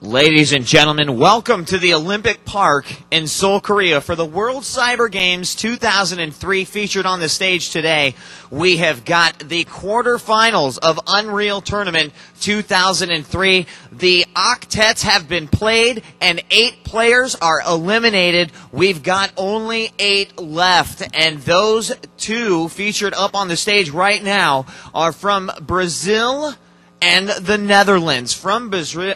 Ladies and gentlemen, welcome to the Olympic Park in Seoul, Korea for the World Cyber Games 2003. Featured on the stage today, we have got the quarterfinals of UnReal Tournament 2003. The octets have been played and 8 players are eliminated. We've got only 8 left, and those 2 featured up on the stage right now are from Brazil and the Netherlands. From Brazil,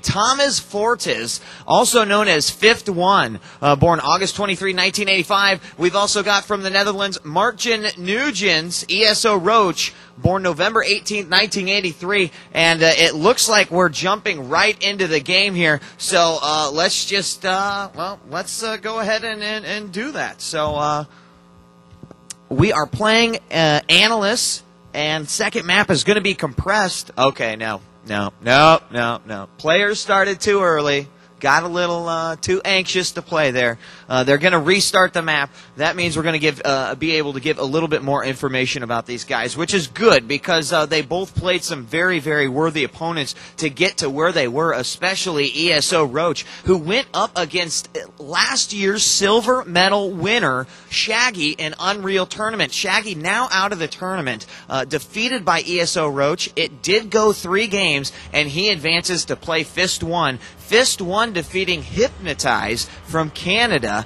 Thomas Fortes, also known as Fifth One, born August 23, 1985. We've also got from the Netherlands, Martin Nugents, ESO Roach, born November 18, 1983. And it looks like we're jumping right into the game here. So let's just, let's go ahead and do that. So we are playing analysts. And second map is going to be compressed. Okay, no. Players started too early. Got a little too anxious to play there. They're going to restart the map. That means we're going to be able to give a little bit more information about these guys, which is good because they both played some very, very worthy opponents to get to where they were, especially ESO Roach, who went up against last year's silver medal winner, Shaggy, in UnReal Tournament. Shaggy now out of the tournament, defeated by ESO Roach. It did go 3 games, and he advances to play Fist One. Fist One defeating Hypnotize from Canada.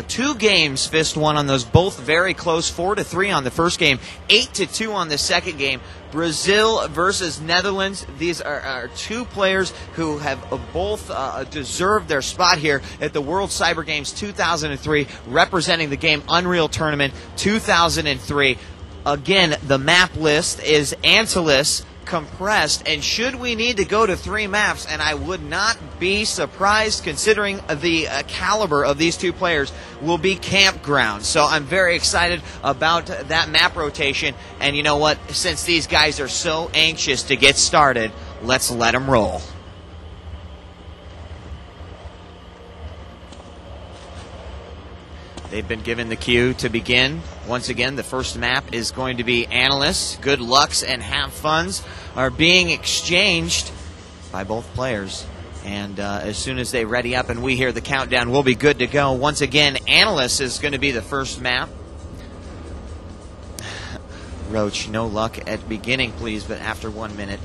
2 games Fist One on those, both very close. 4-3 on the first game, 8-2 on the second game. Brazil versus Netherlands. These are 2 players who have both deserved their spot here at the World Cyber Games 2003, representing the game UnReal Tournament 2003. Again, the map list is Antilles, compressed, and should we need to go to 3 maps, and I would not be surprised considering the caliber of these 2 players, will be Campground. So I'm very excited about that map rotation, and you know what, since these guys are so anxious to get started, let's let them roll. They've been given the cue to begin. Once again, the first map is going to be Analysts. Good lucks and have funs are being exchanged by both players. And as soon as they ready up and we hear the countdown, we'll be good to go. Once again, Analysts is going to be the first map. Roach, no luck at beginning, please, but after 1 minute,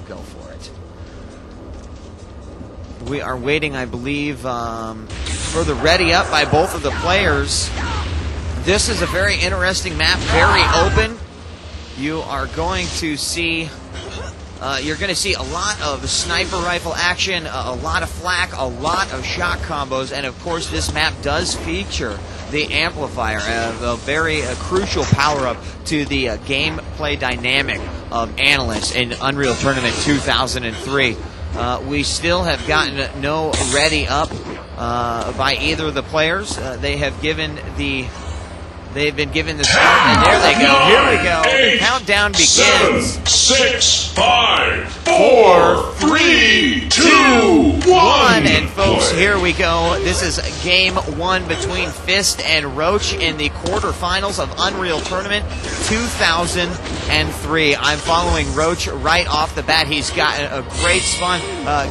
go for it. We are waiting, I believe, for the ready up by both of the players. This is a very interesting map, very open. You are going to see a lot of sniper rifle action, a lot of flak, a lot of shot combos, and of course this map does feature the amplifier, a very crucial power-up to the gameplay dynamic of Analysts in UnReal Tournament 2003. We still have gotten no ready up by either of the players. They've been given the start, and there they go. Here we go. The countdown begins. 7, 6, 5, 4, 3, 2, 1. And folks, here we go. This is game 1 between Fist and Roach in the quarterfinals of UnReal Tournament 2003. I'm following Roach right off the bat. He's got a great spawn,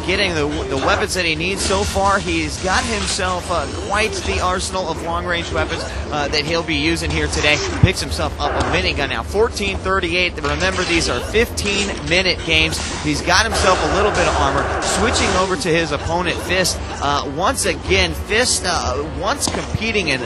getting the weapons that he needs so far. He's got himself quite the arsenal of long-range weapons that he'll be using here today. Picks himself up a minigun now. 14:38. Remember, these are 15-minute games. He's got himself a little bit of armor. Switching over to his opponent, Fist. Once again, Fist, once competing in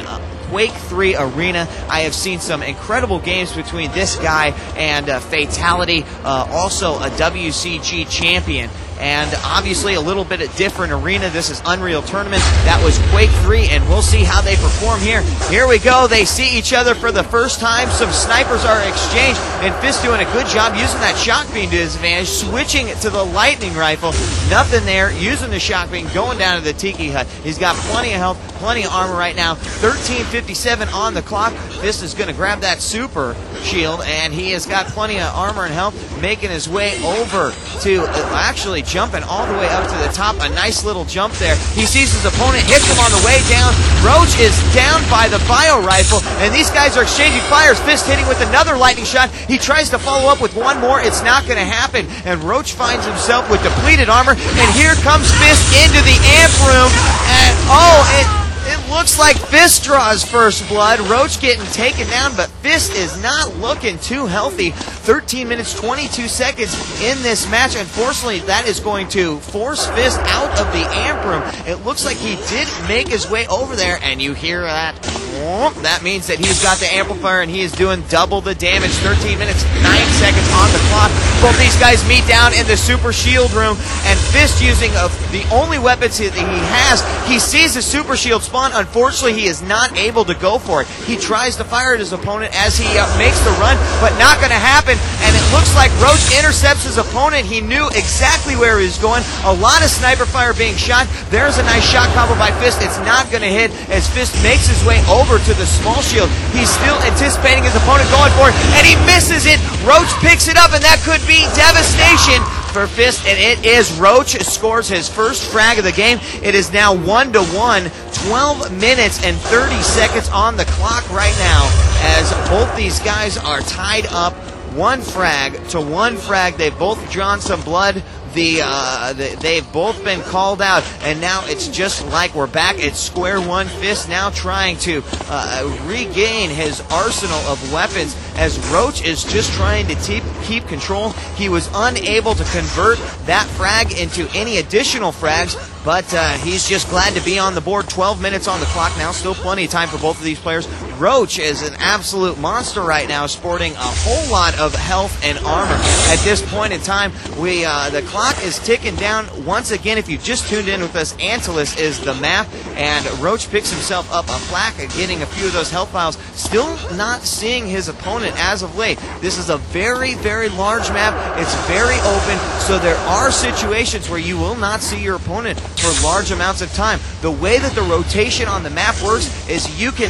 Quake 3 Arena. I have seen some incredible games between this guy and Fatality, also a WCG champion. And obviously a little bit of different arena. This is UnReal Tournament. That was Quake 3, and we'll see how they perform here. Here we go. They see each other for the first time. Some snipers are exchanged, and Fist doing a good job using that shock beam to his advantage, switching it to the lightning rifle. Nothing there. Using the shock beam, going down to the Tiki Hut. He's got plenty of health, plenty of armor right now. 13:15 2:57 on the clock. Fist is going to grab that super shield, and he has got plenty of armor and health, making his way over to actually jumping all the way up to the top. A nice little jump there. He sees his opponent, hits him on the way down. Roach is down by the bio rifle, and these guys are exchanging fires. Fist hitting with another lightning shot. He tries to follow up with one more. It's not going to happen, and Roach finds himself with depleted armor, and here comes Fist into the amp room, and it looks like Fist draws first blood. Roach getting taken down, but Fist is not looking too healthy. 13 minutes, 22 seconds in this match. Unfortunately, that is going to force Fist out of the amp room. It looks like he did make his way over there, and you hear that. That means that he's got the amplifier, and he is doing double the damage. 13 minutes, 9 seconds on the clock. Both these guys meet down in the super shield room, and Fist using the only weapons that he has. He sees the super shield spawn. Unfortunately, he is not able to go for it. He tries to fire at his opponent as he makes the run, but not going to happen, and it looks like Roach intercepts his opponent. He knew exactly where he was going. A lot of sniper fire being shot. There's a nice shot combo by Fist. It's not going to hit as Fist makes his way over to the small shield. He's still anticipating his opponent going for it, and he misses it. Roach picks it up, and that could be devastation for Fist, and it is. Roach scores his first frag of the game. It is now 1-1, 12 minutes and 30 seconds on the clock right now, as both these guys are tied up 1 frag to 1 frag. They've both drawn some blood. They've both been called out, and now it's just like we're back at square one. Fist now trying to regain his arsenal of weapons, as Roach is just trying to keep control. He was unable to convert that frag into any additional frags, but he's just glad to be on the board. 12 minutes on the clock now, still plenty of time for both of these players. Roach is an absolute monster right now, sporting a whole lot of health and armor. At this point in time, the clock is ticking down. Once again, if you just tuned in with us, Antilus is the map, and Roach picks himself up a plaque, getting a few of those health files. Still not seeing his opponent as of late. This is a very, very large map. It's very open, so there are situations where you will not see your opponent for large amounts of time. The way that the rotation on the map works is you can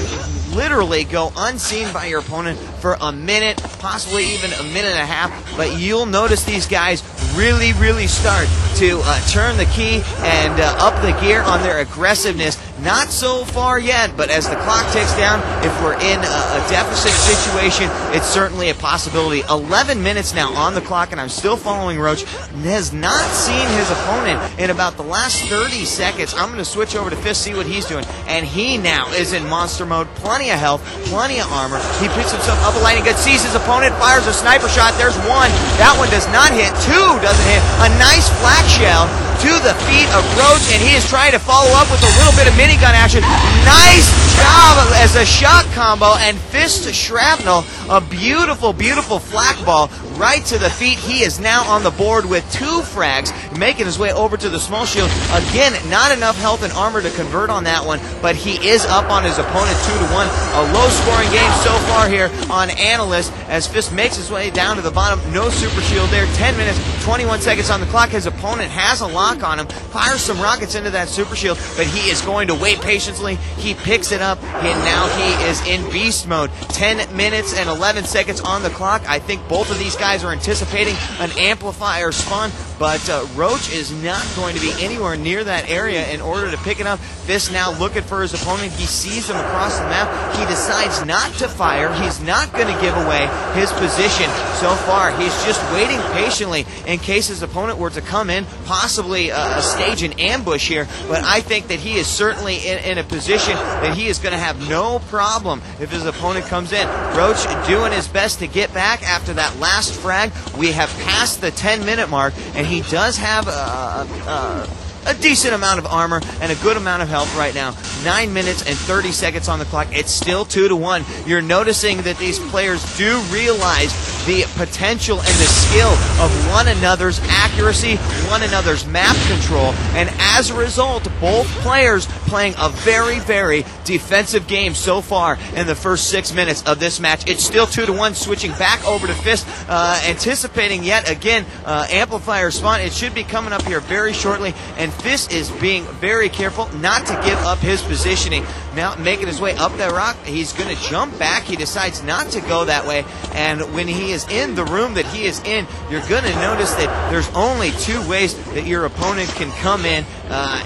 literally go unseen by your opponent for a minute, possibly even a minute and a half, but you'll notice these guys really, really start to turn the key and up the gear on their aggressiveness. Not so far yet, but as the clock ticks down, if we're in a deficit situation, it's certainly a possibility. 11 minutes now on the clock, and I'm still following Roach. Has not seen his opponent in about the last 30 seconds. I'm going to switch over to Fist, see what he's doing, and he now is in monster mode. Plenty of health, plenty of armor. He picks himself up a lightning gun, sees his opponent, fires a sniper shot. There's one. That one does not hit. Two doesn't hit. A nice flak shell to the feet of Roach, and he is trying to follow up with a little bit of minigun action. Nice job as a shot combo, and Fist shrapnel, a beautiful, beautiful flak ball right to the feet. He is now on the board with 2 frags, making his way over to the small shield. Again, not enough health and armor to convert on that one, but he is up on his opponent 2-1. A low-scoring game so far here on Analyst, as Fist makes his way down to the bottom. No super shield there. 10 minutes, 21 seconds on the clock. His opponent has a lock on him, fires some rockets into that super shield, but he is going to wait patiently. He picks it up, and now he is in beast mode. 10 minutes and 11 seconds on the clock. I think both of these guys are anticipating an amplifier spawn, but Roach is not going to be anywhere near that area in order to pick it up. Fist now looking for his opponent. He sees him across the map. He decides not to fire. He's not going to give away his position so far. He's just waiting patiently in case his opponent were to come in, possibly stage an ambush here, but I think that he is certainly in a position that he is going to have no problem if his opponent comes in. Roach doing his best to get back after that last frag. We have passed the 10-minute mark, and he does have a decent amount of armor and a good amount of health right now. 9 minutes and 30 seconds on the clock. It's still 2-1. You're noticing that these players do realize the potential and the skill of one another's accuracy, one another's map control, and as a result, both players playing a very, very defensive game so far in the first 6 minutes of this match. It's still 2-1, switching back over to Fist, anticipating yet again Amplifier spawn. It should be coming up here very shortly, and Fist is being very careful not to give up his positioning. Now making his way up that rock, he's going to jump back. He decides not to go that way, and when he is in the room that he is in, you're going to notice that there's only 2 ways that your opponent can come in,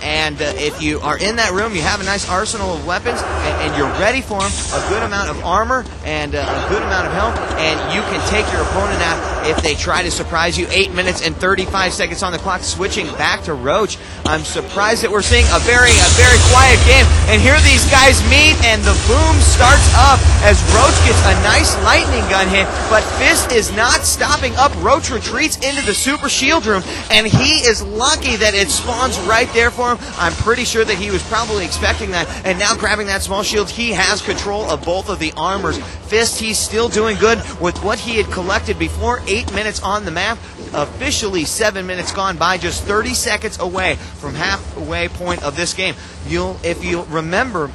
and if you are in that room, you have a nice arsenal of weapons, and you're ready for him, a good amount of armor and a good amount of health, and you can take your opponent out if they try to surprise you. 8 minutes and 35 seconds on the clock, switching back to Roach. I'm surprised that we're seeing a very quiet game, and here these guys meet, and the boom starts up as Roach gets a nice lightning gun hit, but Fist is not stopping up. Roach retreats into the super shield room, and he is lucky that it spawns right there for him. I'm pretty sure that he was probably expecting that, and now grabbing that small shield, he has control of both of the armors. Fist, he's still doing good with what he had collected before. 8 minutes on the map, officially 7 minutes gone by, just 30 seconds away from halfway point of this game. If you remember,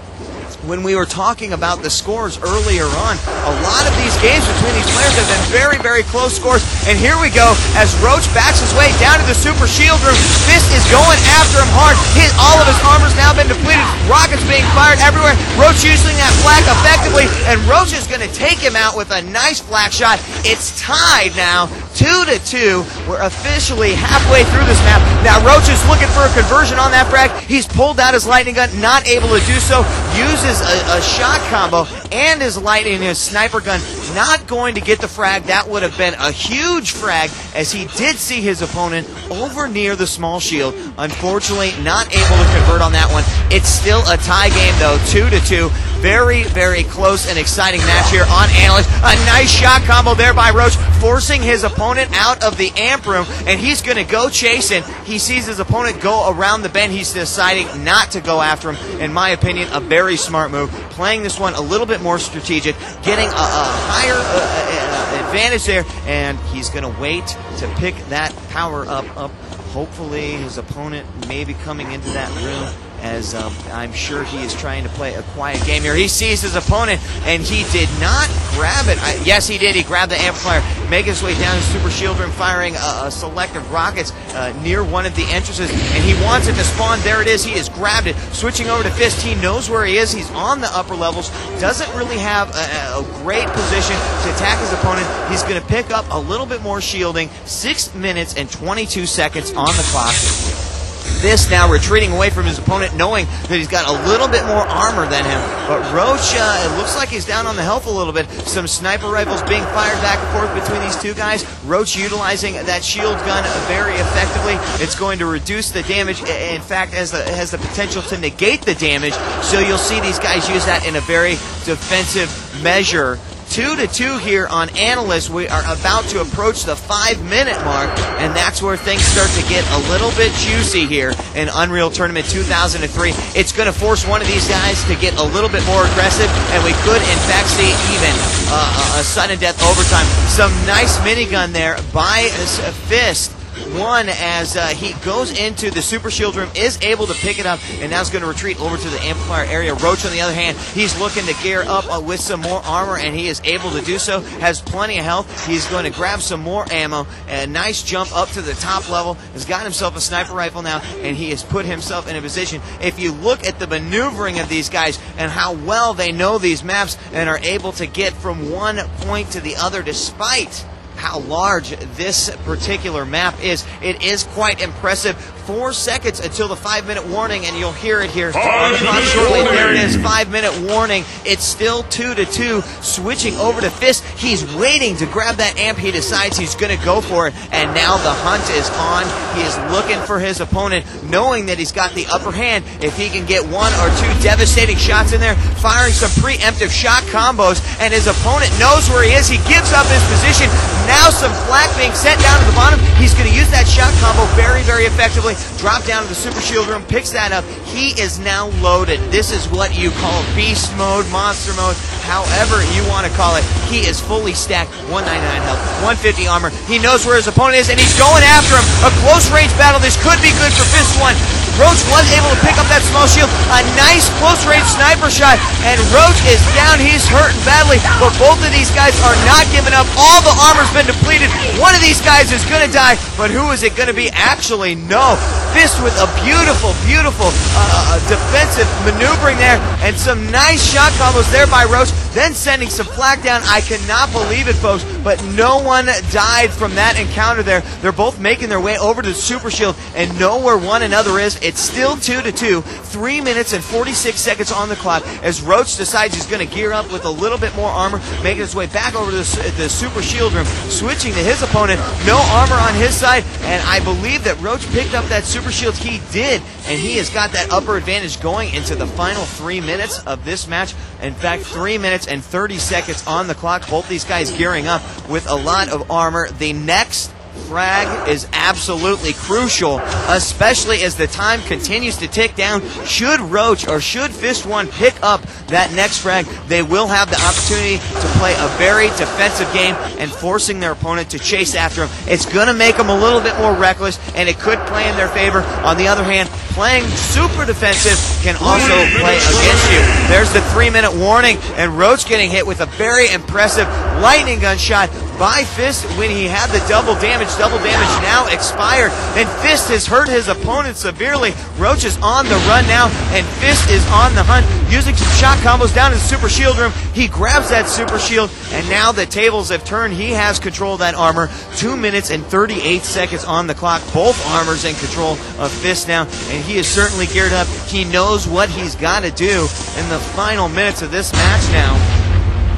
when we were talking about the scores earlier on, a lot of these games between these players have been very close scores. And here we go as Roach backs his way down to the super shield room. Fist is going after him hard. All of his armor's now been depleted. Rockets being fired everywhere. Roach using that flak effectively, and Roach is going to take him out with a nice flak shot. It's tied now, 2-2. We're officially halfway through this map. Now Roach is looking for a conversion on that frag. He's pulled out his lightning gun, not able to do so. Uses a shot combo and his lightning, his sniper gun, not going to get the frag. That would have been a huge frag, as he did see his opponent over near the small shield. Unfortunately, not able to convert on that one. It's still a tie game though, 2-2. Very close and exciting match here on Analyst. A nice shot combo there by Roach, forcing his opponent out of the amp room, and he's going to go chasing. He sees his opponent go around the bend. He's deciding not to go after him. In my opinion, a very smart move. Playing this one a little bit more strategic, getting a higher advantage there, and he's going to wait to pick that power up. Hopefully his opponent may be coming into that room, as I'm sure he is trying to play a quiet game here. He sees his opponent, and he did not grab it. Yes, he did. He grabbed the amplifier, making his way down to super shield room, firing selective rockets near one of the entrances, and he wants it to spawn. There it is. He has grabbed it. Switching over to Fist. He knows where he is. He's on the upper levels. Doesn't really have a great position to attack his opponent. He's going to pick up a little bit more shielding. 6 minutes and 22 seconds on the clock. Fist now retreating away from his opponent, knowing that he's got a little bit more armor than him. But Roach, it looks like he's down on the health a little bit. Some sniper rifles being fired back and forth between these two guys. Roach utilizing that shield gun very effectively. It's going to reduce the damage. In fact, has the potential to negate the damage. So you'll see these guys use that in a very defensive measure. 2-2 here on Analyst. We are about to approach the 5-minute mark, and that's where things start to get a little bit juicy here in Unreal Tournament 2003. It's going to force one of these guys to get a little bit more aggressive, and we could in fact see even a sudden death overtime. Some nice minigun there by Fist. One, as he goes into the super shield room, is able to pick it up, and now is going to retreat over to the amplifier area. Roach, on the other hand, he's looking to gear up with some more armor, and he is able to do so. Has plenty of health. He's going to grab some more ammo. A nice jump up to the top level. Has got himself a sniper rifle now, and he has put himself in a position. If you look at the maneuvering of these guys and how well they know these maps and are able to get from one point to the other despite how large this particular map is, it is quite impressive. 4 seconds until the 5-minute warning, and you'll hear it here shortly. There it is, 5-minute warning. It's still 2-2. Switching over to Fist. He's waiting to grab that amp. He decides he's going to go for it, and now the hunt is on. He is looking for his opponent, knowing that he's got the upper hand. If he can get 1 or 2 devastating shots in there, firing some preemptive shot combos, and his opponent knows where he is. He gives up his position. Now some flak being sent down to the bottom. He's going to use that shot combo very effectively. Drop down to the super shield room, picks that up. He is now loaded. This is what you call beast mode, monster mode, however you want to call it. He is fully stacked, 199 health, 150 armor. He knows where his opponent is, and he's going after him. A close range battle. This could be good for Fist 1. Roach was able to pick up that small shield. A nice close-range sniper shot, and Roach is down. He's hurting badly, but both of these guys are not giving up. All the armor's been depleted. One of these guys is going to die, but who is it going to be? Actually, no. Fist with a beautiful, beautiful defensive maneuvering there, and some nice shot combos there by Roach, then sending some flak down. I cannot believe it, folks, but no one died from that encounter there. They're both making their way over to the super shield and know where one another is. It's still 2-2, 3 minutes and 46 seconds on the clock as Roach decides he's going to gear up with a little bit more armor, making his way back over to the super shield room, switching to his opponent. No armor on his side, and I believe that Roach picked up that super shield. He did, and he has got that upper advantage going into the final 3 minutes of this match. In fact, 3 minutes and 30 seconds on the clock. Both these guys gearing up with a lot of armor. The next frag is absolutely crucial, especially as the time continues to tick down. Should Roach or should Fist 1 pick up that next frag, they will have the opportunity to play a very defensive game and forcing their opponent to chase after him. It's going to make them a little bit more reckless, and it could play in their favor. On the other hand, playing super defensive can also play against you. There's the 3-minute warning, and Roach getting hit with a very impressive lightning gun shot by Fist when he had the double damage. Double damage now expired, and Fist has hurt his opponent severely. Roach is on the run now, and Fist is on the hunt, using some shot combos down in the super shield room. He grabs that super shield, and now the tables have turned. He has control of that armor. 2 minutes and 38 seconds on the clock. Both armors in control of Fist now, and he is certainly geared up. He knows what he's got to do in the final minutes of this match now.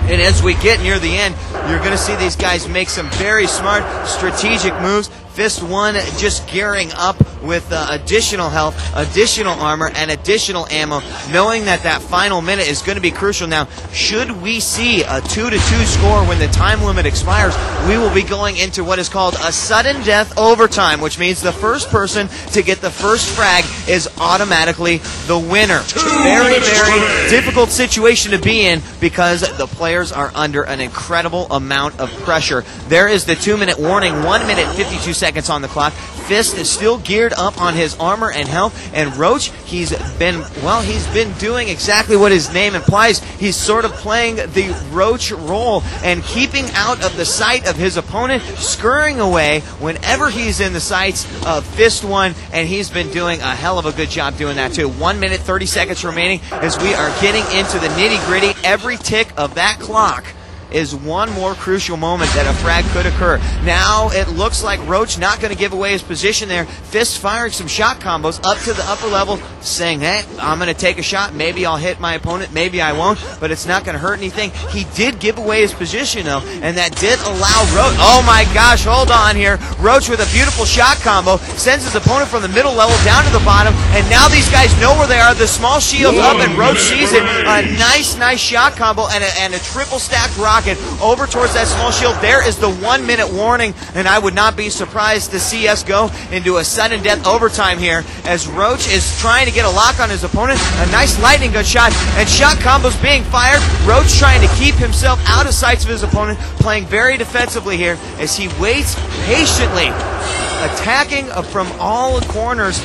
And as we get near the end, you're going to see these guys make some very smart, strategic moves. Fist 1 just gearing up with additional health, additional armor, and additional ammo, knowing that that final minute is going to be crucial. Now, should we see a 2-2 score when the time limit expires, we will be going into what is called a sudden death overtime, which means the first person to get the first frag is automatically the winner. Very, very difficult situation to be in because the players are under an incredible amount of pressure. There is the 2-minute warning, 1 minute 52 seconds on the clock. Fist is still geared up on his armor and health, and Roach, he's been doing exactly what his name implies. He's sort of playing the Roach role and keeping out of the sight of his opponent, scurrying away whenever he's in the sights of Fist 1, and he's been doing a hell of a good job doing that too. 1 minute 30 seconds remaining as we are getting into the nitty-gritty. Every tick of that clock is one more crucial moment that a frag could occur. Now it looks like Roach not going to give away his position there. Fist firing some shot combos up to the upper level, saying, hey, I'm going to take a shot. Maybe I'll hit my opponent, maybe I won't, but it's not going to hurt anything. He did give away his position, though, and that did allow Roach. Oh my gosh, hold on here. Roach with a beautiful shot combo sends his opponent from the middle level down to the bottom, and now these guys know where they are. The small shield's up, and Roach sees it. A nice shot combo and a triple stacked rocket over towards that small shield. There is the 1 minute warning, and I would not be surprised to see us go into a sudden death overtime here as Roach is trying to get a lock on his opponent. A nice lightning gun shot and shot combos being fired. Roach trying to keep himself out of sights of his opponent, playing very defensively here as he waits patiently, attacking from all corners,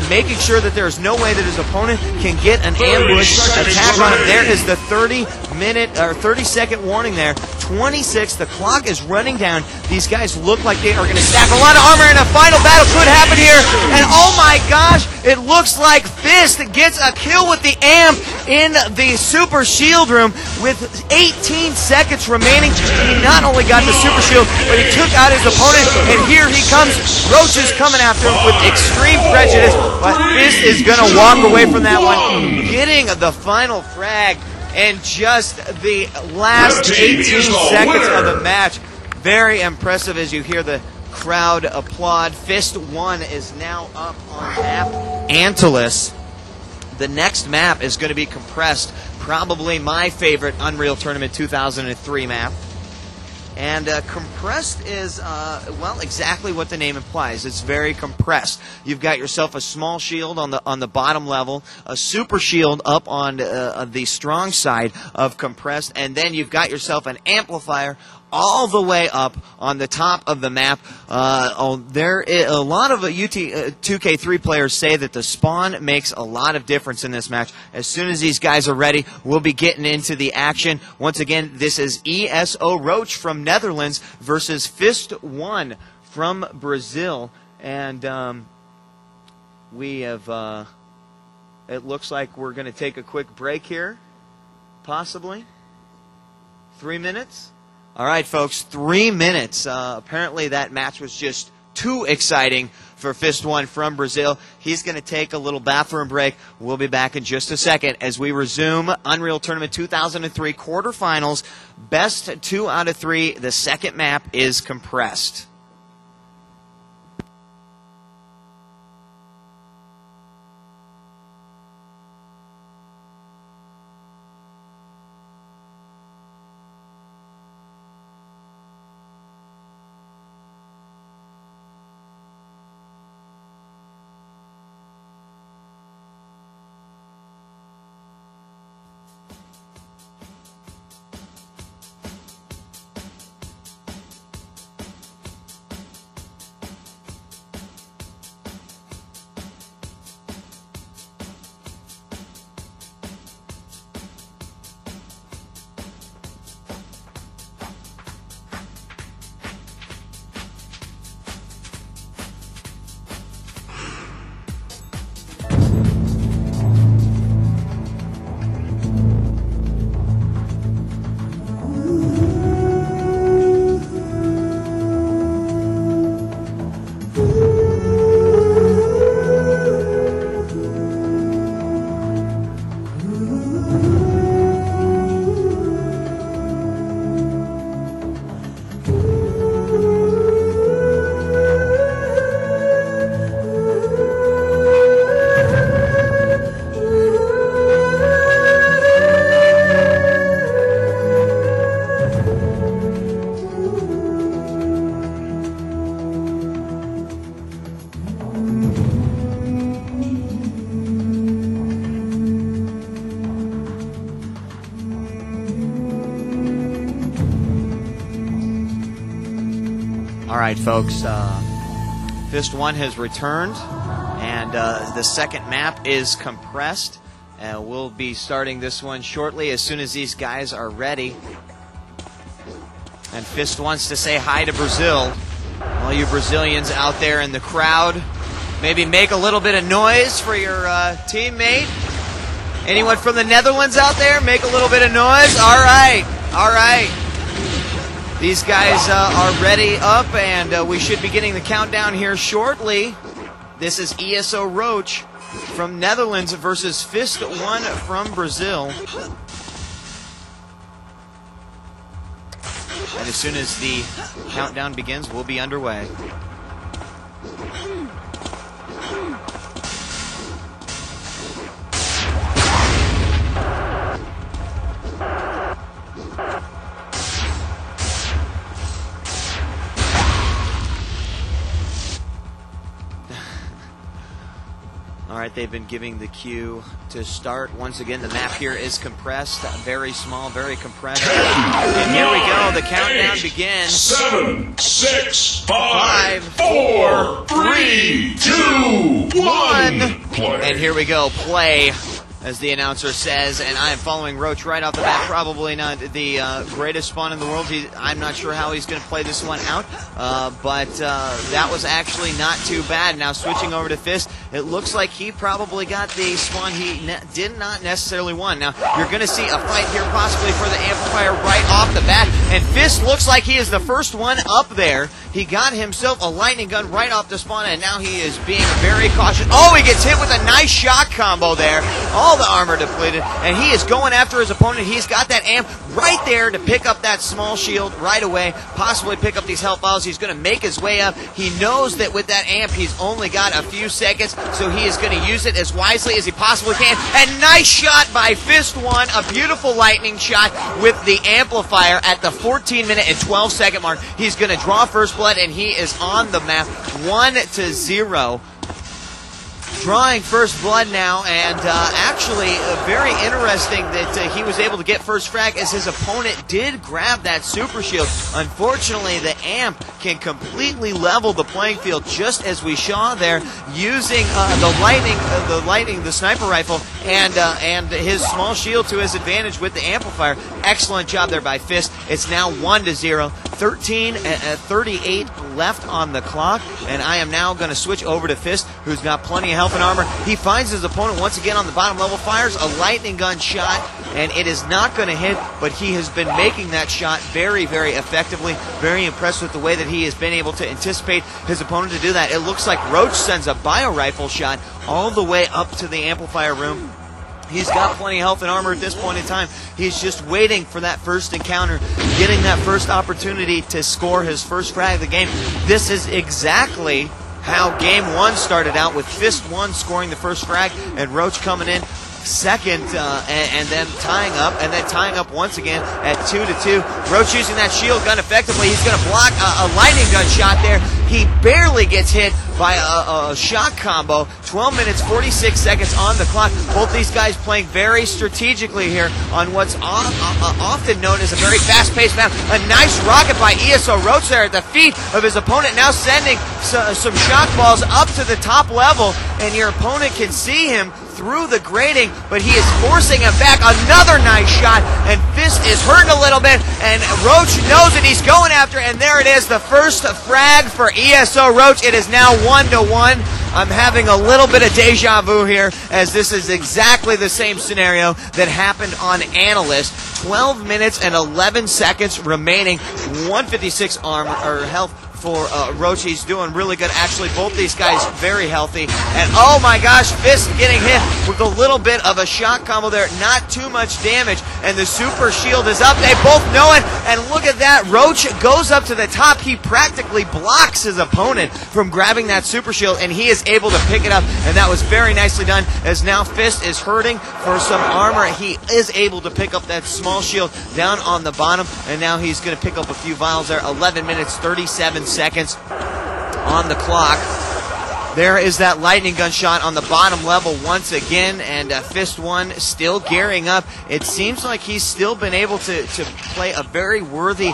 making sure that there is no way that his opponent can get an ambush attack on him. There is the 30-second warning there. 26, the clock is running down. These guys look like they are going to stack a lot of armor, and a final battle could happen here. And oh my gosh, it looks like Fist gets a kill with the amp in the super shield room with 18 seconds remaining. He not only got the super shield, but he took out his opponent, and here he comes. Roach is coming after him with extreme prejudice, but Fist is going to walk away from that one, getting the final frag in just the last 18 seconds of the match. Very impressive as you hear the crowd applaud. Fist 1 is now up on map Antilus. The next map is going to be Compressed, probably my favorite Unreal Tournament 2003 map. And compressed is, well, exactly what the name implies. It's very compressed. You've got yourself a small shield on the bottom level, a super shield up on the strong side of compressed, and then you've got yourself an amplifier all the way up on the top of the map. There is a lot of 2K3 players say that the spawn makes a lot of difference in this match. As soon as these guys are ready, we'll be getting into the action. Once again, this is ESO Roach from Netherlands versus Fist 1 from Brazil. And we have, it looks like we're going to take a quick break here, possibly. 3 minutes? All right, folks, 3 minutes. Apparently that match was just too exciting for Fist 1 from Brazil. He's going to take a little bathroom break. We'll be back in just a second as we resume Unreal Tournament 2003 quarterfinals. Best 2 out of 3. The second map is compressed. All right, folks, Fist 1 has returned, and the second map is compressed. We'll be starting this one shortly as soon as these guys are ready. And Fist wants to say hi to Brazil. All you Brazilians out there in the crowd, maybe make a little bit of noise for your teammate. Anyone from the Netherlands out there, make a little bit of noise? All right, all right. These guys are ready up, and we should be getting the countdown here shortly. This is ESO Roach from Netherlands versus Fist 1 from Brazil. And as soon as the countdown begins, we'll be underway. All right, they've been giving the cue to start. Once again, the map here is compressed, very small, very compressed. 10, and here we go. The 9, countdown 8, begins. 7, 6, 5, 4, 3, 2, 1. Play. And here we go. Play, as the announcer says. And I am following Roach right off the bat. Probably not the greatest spawn in the world. I'm not sure how he's going to play this one out. But that was actually not too bad. Now switching over to Fist. It looks like he probably got the spawn he did not necessarily want. Now, you're going to see a fight here possibly for the amplifier right off the bat. And Fist looks like he is the first one up there. He got himself a lightning gun right off the spawn, and now he is being very cautious. Oh, he gets hit with a nice shock combo there. All the armor depleted, and he is going after his opponent. He's got that amp right there to pick up that small shield right away, possibly pick up these health vials. He's going to make his way up. He knows that with that amp, he's only got a few seconds, so he is going to use it as wisely as he possibly can. And nice shot by Fist 1, a beautiful lightning shot with the amplifier at the 14-minute and 12-second mark. He's going to draw first blood, and he is on the map 1-0. drawing first blood now, and actually very interesting that he was able to get first frag as his opponent did grab that super shield. Unfortunately, the amp can completely level the playing field, just as we saw there, using the sniper rifle and his small shield to his advantage with the amplifier. Excellent job there by Fist. It's now 1-0. 13:38 left on the clock, and I am now going to switch over to Fist, who's got plenty of health and armor. He finds his opponent once again on the bottom level, fires a lightning gun shot, and it is not going to hit, but he has been making that shot very, very effectively. Very impressed with the way that he has been able to anticipate his opponent to do that. It looks like Roach sends a bio rifle shot all the way up to the amplifier room. He's got plenty of health and armor at this point in time. He's just waiting for that first encounter, getting that first opportunity to score his first frag of the game. This is exactly how Game 1 started out, with Fist 1 scoring the first frag and Roach coming in second, and then tying up once again at 2-2. Roach using that shield gun effectively. He's going to block a lightning gun shot there. He barely gets hit by a shot combo. 12 minutes, 46 seconds on the clock. Both these guys playing very strategically here on what's often known as a very fast-paced map. A nice rocket by ESO Roach there at the feet of his opponent, now sending some shock balls up to the top level, and your opponent can see him through the grating, but he is forcing him back. Another nice shot, and Fist is hurting a little bit, and Roach knows it. He's going after it, and there it is, the first frag for ESO Roach. It is now 1-1. I'm having a little bit of deja vu here, as this is exactly the same scenario that happened on Analyst. 12 minutes and 11 seconds remaining. 156 armor or health for Roach. He's doing really good. Actually, both these guys very healthy. And oh my gosh, Fist getting hit with a little bit of a shock combo there. Not too much damage. And the super shield is up. They both know it. And look at that. Roach goes up to the top. He practically blocks his opponent from grabbing that super shield, and he is able to pick it up. And that was very nicely done, as now Fist is hurting for some armor. He is able to pick up that small shield down on the bottom, and now he's going to pick up a few vials there. 11 minutes, 37 seconds on the clock. There is that lightning gun shot on the bottom level once again, and Fist 1 still gearing up. It seems like he's still been able to play a very worthy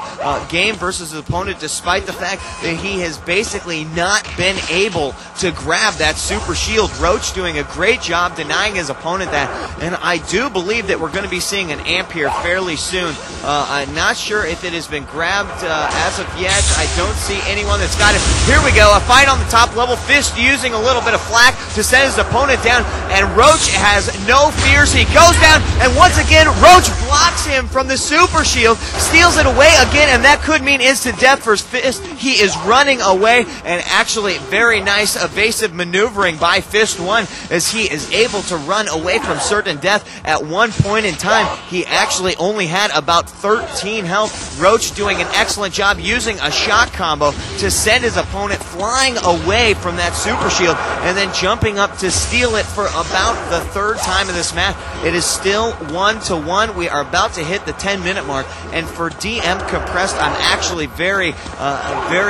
game versus his opponent, despite the fact that he has basically not been able to grab that super shield. Roach doing a great job denying his opponent that, and I do believe that we're going to be seeing an amp here fairly soon. I'm not sure if it has been grabbed as of yet. I don't see anyone that's got it. Here we go, a fight on the top level. Fist using a little bit of flak to send his opponent down, and Roach has no fears. He goes down, and once again, Roach blocks him from the super shield, steals it away again, and that could mean instant death for Fist. He is running away, and actually very nice evasive maneuvering by Fist 1, as he is able to run away from certain death. At one point in time, he actually only had about 13 health. Roach doing an excellent job using a shot combo to send his opponent flying away from that super shield, and then jumping up to steal it for about the third time in this match. It is still 1-1. We are about to hit the 10-minute mark, and for DM Compressed, I'm actually very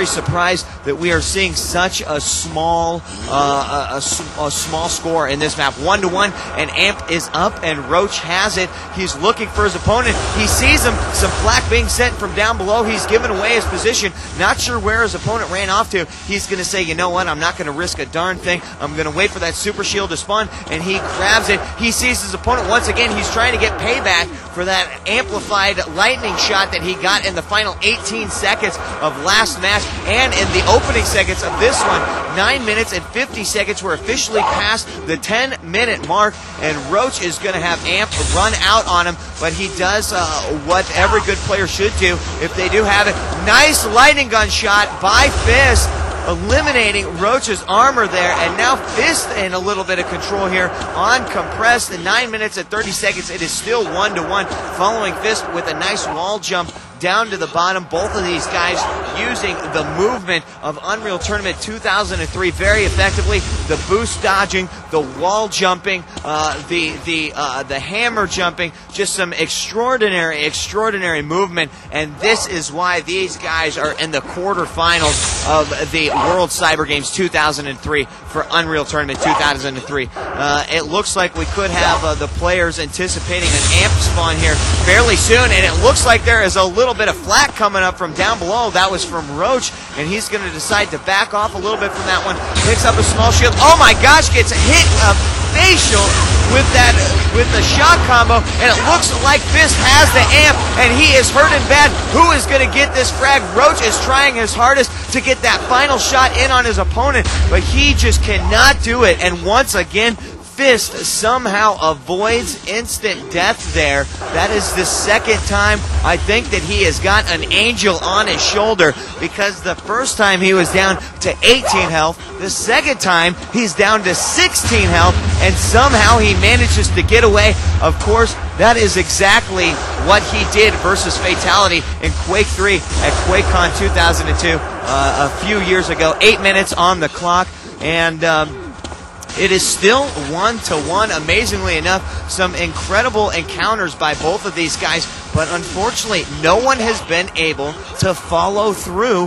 surprised that we are seeing such a small score in this map. 1-1, and Amp is up, and Roach has it. He's looking for his opponent. He sees him. Some flak being sent from down below. He's given away his position. Not sure where his opponent ran off to. He's going to say, you know what, I'm not going to risk a darn thing. I'm going to wait for that super shield to spawn, and he grabs it. He sees his opponent once again. He's trying to get payback for that amplified lightning shot that he got in the final 18 seconds of last match, and in the opening seconds of this one. 9 minutes and 50 seconds. We're officially past the 10-minute mark, and Roach is going to have Amp run out on him, but he does what every good player should do if they do have it. Nice lightning gun shot by Fist, eliminating Roach's armor there, and now Fist in a little bit of control here on Compressed. In 9 minutes and 30 seconds, it is still 1-1, following Fist with a nice wall jump down to the bottom. Both of these guys using the movement of Unreal Tournament 2003 very effectively. The boost dodging, the wall jumping, the hammer jumping, just some extraordinary movement. And this is why these guys are in the quarterfinals of the World Cyber Games 2003 for Unreal Tournament 2003. It looks like we could have the players anticipating an amp spawn here fairly soon, and it looks like there is a little bit of flak coming up from down below. That was from Roach, and he's going to decide to back off a little bit from that one. Picks up a small shield. Oh my gosh, gets hit facial with the shot combo, and it looks like Fist has the amp, and he is hurting bad. Who is going to get this frag? Roach is trying his hardest to get that final shot in on his opponent, but he just cannot do it. And once again, Fist somehow avoids instant death there. That is the second time I think that he has got an angel on his shoulder, because the first time he was down to 18 health, the second time he's down to 16 health, and somehow he manages to get away. Of course, that is exactly what he did versus Fatality in Quake 3 at QuakeCon 2002 a few years ago. 8 minutes on the clock, and it is still 1-1. Amazingly enough, some incredible encounters by both of these guys, but unfortunately, no one has been able to follow through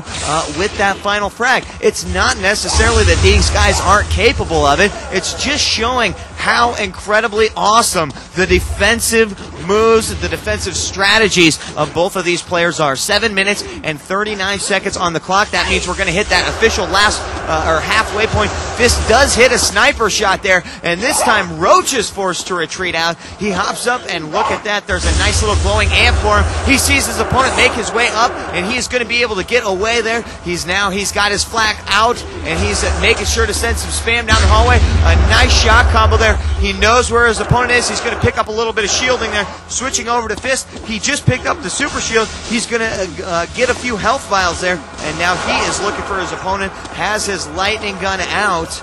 with that final frag. It's not necessarily that these guys aren't capable of it. It's just showing how incredibly awesome the defensive moves, the defensive strategies of both of these players are. 7 minutes and 39 seconds on the clock. That means we're going to hit that official last or halfway point. Fist does hit a sniper shot there, and this time Roach is forced to retreat out. He hops up, and look at that. There's a nice little glowing amp for him. He sees his opponent make his way up, and he's going to be able to get away there. He's got his flak out, and he's making sure to send some spam down the hallway. A nice shot combo there. He knows where his opponent is. He's going to pick up a little bit of shielding there. Switching over to Fist. He just picked up the super shield. He's going to get a few health vials there, and now he is looking for his opponent. Has his lightning gun out.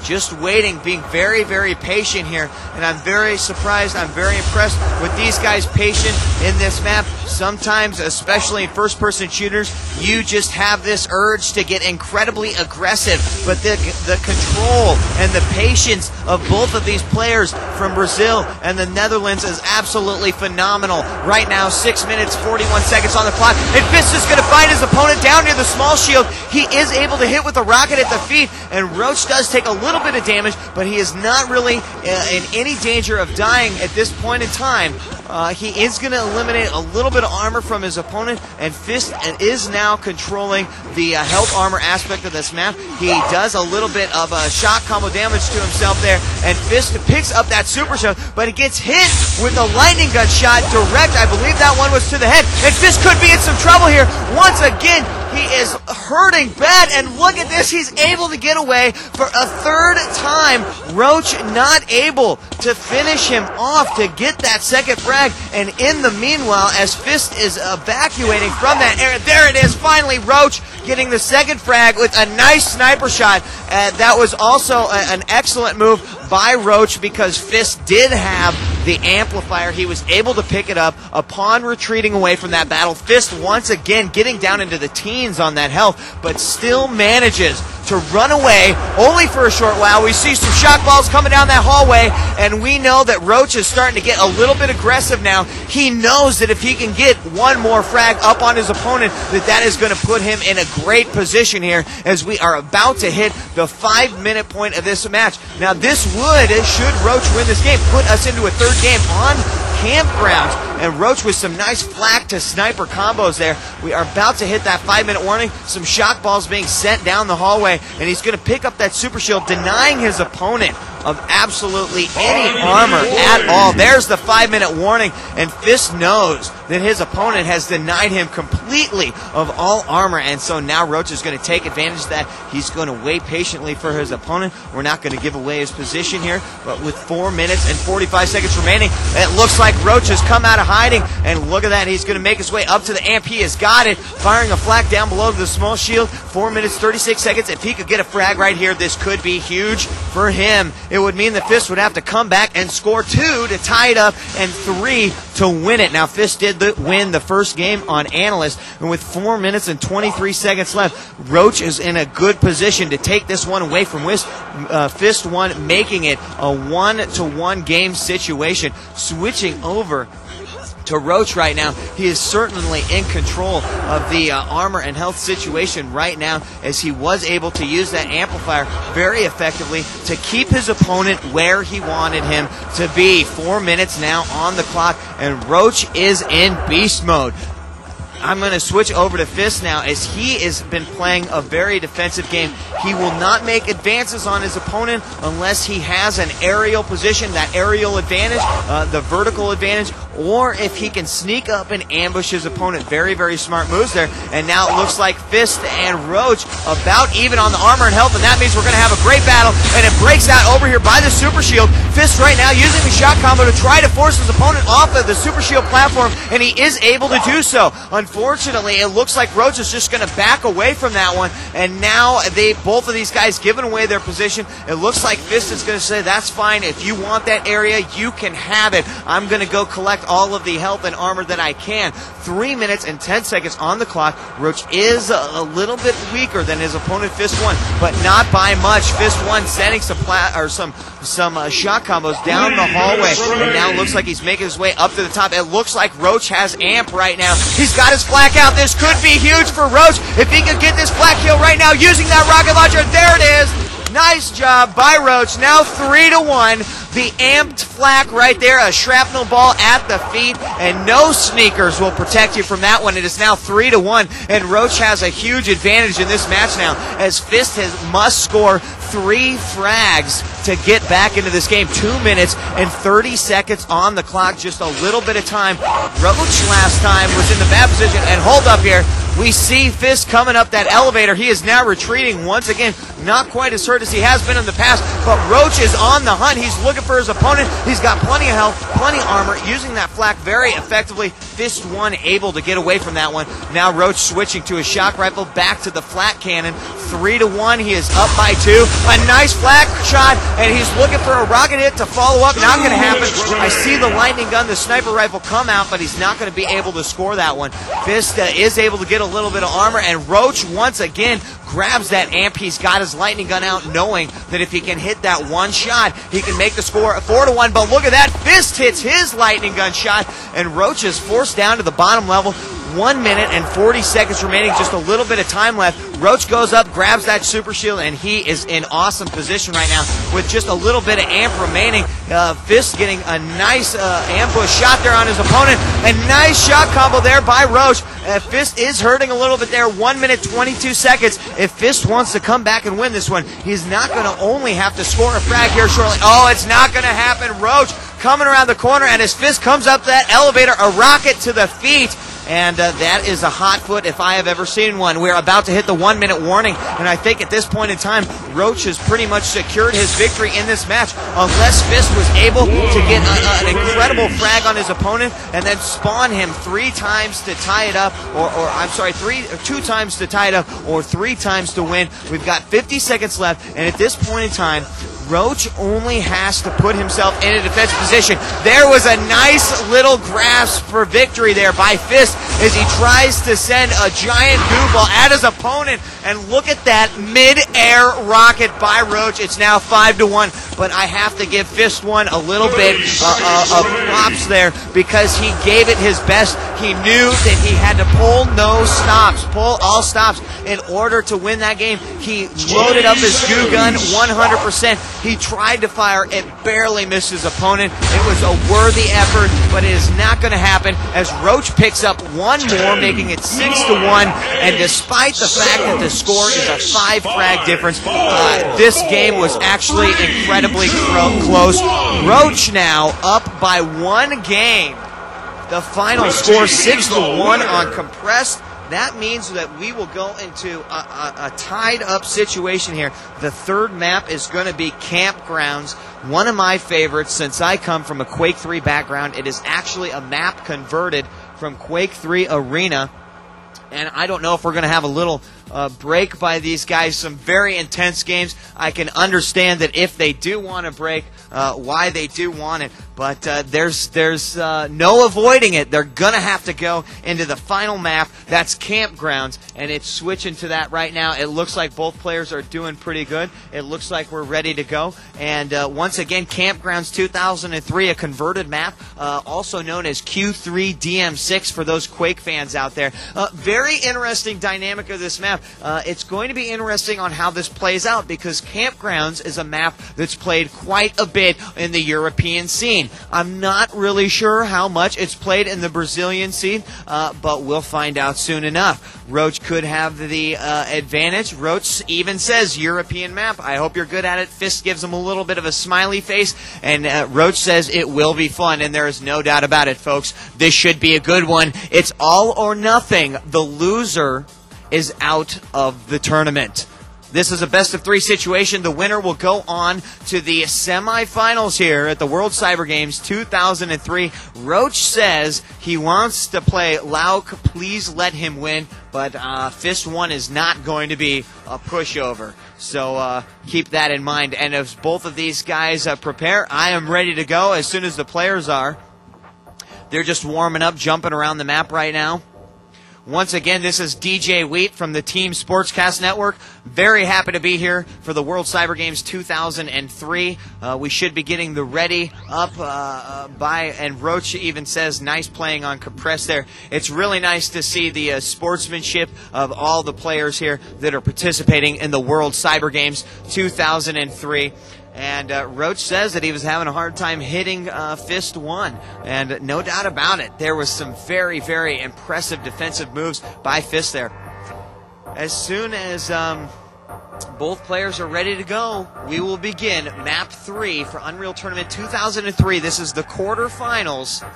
Just waiting, being very patient here, and I'm very surprised, I'm very impressed with these guys' patience in this map. Sometimes, especially in first-person shooters, you just have this urge to get incredibly aggressive, but the control and the patience of both of these players from Brazil and the Netherlands is absolutely phenomenal. Right now, 6 minutes, 41 seconds on the clock, and Fist is going to find his opponent down near the small shield. He is able to hit with a rocket at the feet, and Roach does take a little bit of damage, but he is not really in any danger of dying at this point in time. He is going to eliminate a little bit of armor from his opponent, and Fist is now controlling the health armor aspect of this map. He does a little bit of shot combo damage to himself there, and Fist picks up that super shot, but he gets hit with a lightning gun shot direct. I believe that one was to the head, and Fist could be in some trouble here. Once again, he is hurting bad, and look at this. He's able to get away for a third time. Roach not able to finish him off to get that second frag, and in the meanwhile, as Fist is evacuating from that area, there it is, finally Roach getting the second frag with a nice sniper shot. That was also an excellent move by Roach, because Fist did have the amplifier. He was able to pick it up upon retreating away from that battle. Fist once again getting down into the teens on that health, but still manages to run away only for a short while. We see some shock balls coming down that hallway, and we know that Roach is starting to get a little bit aggressive now. He knows that if he can get one more frag up on his opponent, that is going to put him in a great position here as we are about to hit the 5-minute point of this match. Now this would, should Roach win this game, put us into a third game on Campgrounds, and Roach with some nice flak to sniper combos there. We are about to hit that 5-minute warning. Some shock balls being sent down the hallway, and he's going to pick up that super shield, denying his opponent of absolutely any armor at all. There's the 5-minute warning, and Fist knows that his opponent has denied him completely of all armor, and so now Roach is going to take advantage of that. He's going to wait patiently for his opponent. We're not going to give away his position here, but with 4 minutes and 45 seconds remaining, it looks like Roach has come out of hiding, and look at that. He's going to make his way up to the amp. He has got it, firing a flak down below to the small shield. 4 minutes, 36 seconds. If he could get a frag right here, this could be huge for him. it would mean that Fist would have to come back and score 2 to tie it up and 3 to win it. Now, Fist did win the first game on Analyst, and with 4 minutes and 23 seconds left, Roach is in a good position to take this one away from Fist 1, making it a 1-1 game situation. Switching over to Roach right now, he is certainly in control of the armor and health situation right now, as he was able to use that amplifier very effectively to keep his opponent where he wanted him to be. 4 minutes now on the clock, and Roach is in beast mode. I'm going to switch over to Fist now, as he has been playing a very defensive game. He will not make advances on his opponent unless he has an aerial position, that aerial advantage, the vertical advantage, or if he can sneak up and ambush his opponent. Very, very smart moves there. And now it looks like Fist and Roach about even on the armor and health, and that means we're going to have a great battle. And it breaks out over here by the Super Shield. Fist right now using the shot combo to try to force his opponent off of the Super Shield platform, and he is able to do so. Unfortunately, it looks like Roach is just going to back away from that one, and now both of these guys giving away their position. It looks like Fist is going to say, that's fine, if you want that area, you can have it. I'm going to go collect all of the health and armor that I can. 3 minutes and 10 seconds on the clock. Roach is a little bit weaker than his opponent Fist 1, but not by much. Fist 1 sending some shot combos down the hallway, and now it looks like he's making his way up to the top. It looks like Roach has amp right now. He's got his flak out. This could be huge for Roach if he could get this flak kill right now using that rocket launcher. There it is. Nice job by Roach. Now 3-1. The amped flak right there, a shrapnel ball at the feet, and no sneakers will protect you from that one. It is now 3-1, and Roach has a huge advantage in this match now, as Fist must score 3 frags to get back into this game. 2 minutes and 30 seconds on the clock, just a little bit of time. Roach last time was in the bad position, and hold up here. We see Fist coming up that elevator. He is now retreating once again. Not quite as hurt as he has been in the past, but Roach is on the hunt. He's looking for his opponent. He's got plenty of health, plenty of armor, using that flak very effectively. Fist 1 able to get away from that one. Now Roach switching to his shock rifle, back to the flak cannon. 3-1. He is up by 2. A nice flak shot, and he's looking for a rocket hit to follow up. Not going to happen. I see the lightning gun, the sniper rifle come out, but he's not going to be able to score that one. Fist is able to get a little bit of armor, and Roach once again grabs that amp. He's got his lightning gun out, knowing that if he can hit that one shot, he can make the score 4-1. But look at that. Fist hits his lightning gun shot, and Roach is forced down to the bottom level. 1 minute and 40 seconds remaining, just a little bit of time left. Roach goes up, grabs that super shield, and he is in awesome position right now with just a little bit of amp remaining. Fist getting a nice ambush shot there on his opponent. A nice shot combo there by Roach. Fist is hurting a little bit there. 1 minute, 22 seconds. If Fist wants to come back and win this one, he's not going to only have to score a frag here shortly. Oh, it's not going to happen. Roach coming around the corner, and his Fist comes up that elevator, a rocket to the feet. And that is a hot foot if I have ever seen one. We're about to hit the 1 minute warning, and I think at this point in time, Roach has pretty much secured his victory in this match, unless Fist was able to get an incredible frag on his opponent and then spawn him 3 times to tie it up, two times to tie it up, or 3 times to win. We've got 50 seconds left, and at this point in time, Roach only has to put himself in a defensive position. There was a nice little grasp for victory there by Fist as he tries to send a giant goo ball at his opponent. And look at that mid-air rocket by Roach. It's now 5-1, but I have to give Fist 1 a little bit of props there, because he gave it his best. He knew that he had to pull all stops in order to win that game. He loaded up his goo gun 100%. He tried to fire. It barely missed his opponent. It was a worthy effort, but it is not going to happen as Roach picks up one more, making it 6-1. And despite the fact that the score is a 5 frag difference, this game was actually incredibly close. Roach now up by 1 game. The final score 6-1 on compressed. That means that we will go into a tied-up situation here. The third map is going to be Campgrounds, one of my favorites since I come from a Quake 3 background. It is actually a map converted from Quake 3 Arena. And I don't know if we're going to have a little break by these guys. Some very intense games. I can understand that if they do want to break, why they do want it. But there's no avoiding it. They're going to have to go into the final map. That's Campgrounds, and it's switching to that right now. It looks like both players are doing pretty good. It looks like we're ready to go. And once again, Campgrounds 2003, a converted map, also known as Q3DM6 for those Quake fans out there. Very interesting dynamic of this map. It's going to be interesting on how this plays out because Campgrounds is a map that's played quite a bit in the European scene. I'm not really sure how much it's played in the Brazilian scene, but we'll find out soon enough. Roach could have the advantage. Roach even says European map. I hope you're good at it. Fist gives him a little bit of a smiley face, and Roach says it will be fun, and there is no doubt about it, folks. This should be a good one. It's all or nothing. The loser is out of the tournament. This is a best-of-3 situation. The winner will go on to the semifinals here at the World Cyber Games 2003. Roach says he wants to play Lauk. Please let him win. But Fist 1 is not going to be a pushover. So keep that in mind. And as both of these guys prepare, I am ready to go as soon as the players are. They're just warming up, jumping around the map right now. Once again, this is DJ Wheat from the Team Sportscast Network. Very happy to be here for the World Cyber Games 2003. We should be getting the ready up and Roach even says, nice playing on compressed there. It's really nice to see the sportsmanship of all the players here that are participating in the World Cyber Games 2003. And Roach says that he was having a hard time hitting Fist 1. And no doubt about it, there was some very, very impressive defensive moves by Fist there. As soon as both players are ready to go, we will begin Map 3 for Unreal Tournament 2003. This is the quarterfinals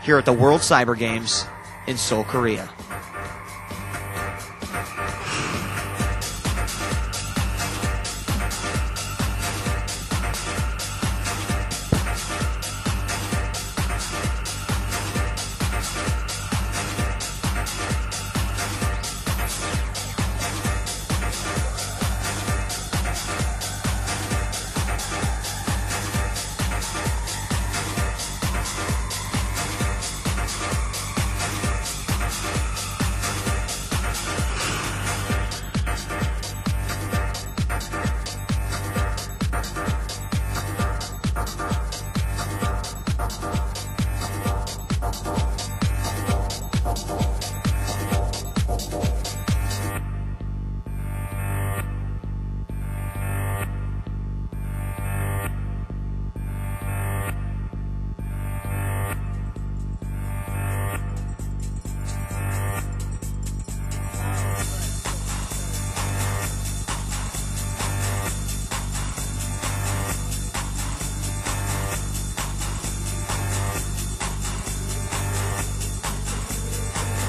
here at the World Cyber Games in Seoul, Korea.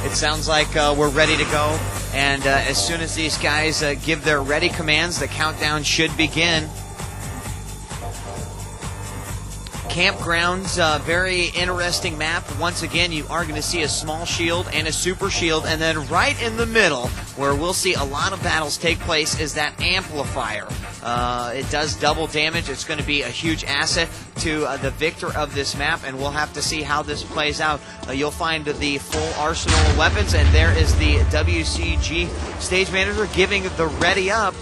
It sounds like we're ready to go, and as soon as these guys give their ready commands, the countdown should begin. Campgrounds, very interesting map. Once again, you are going to see a small shield and a super shield, and then right in the middle, where we'll see a lot of battles take place, is that amplifier. It does double damage. It's going to be a huge asset to the victor of this map, and we'll have to see how this plays out. You'll find the full arsenal of weapons, and there is the WCG stage manager giving the ready up.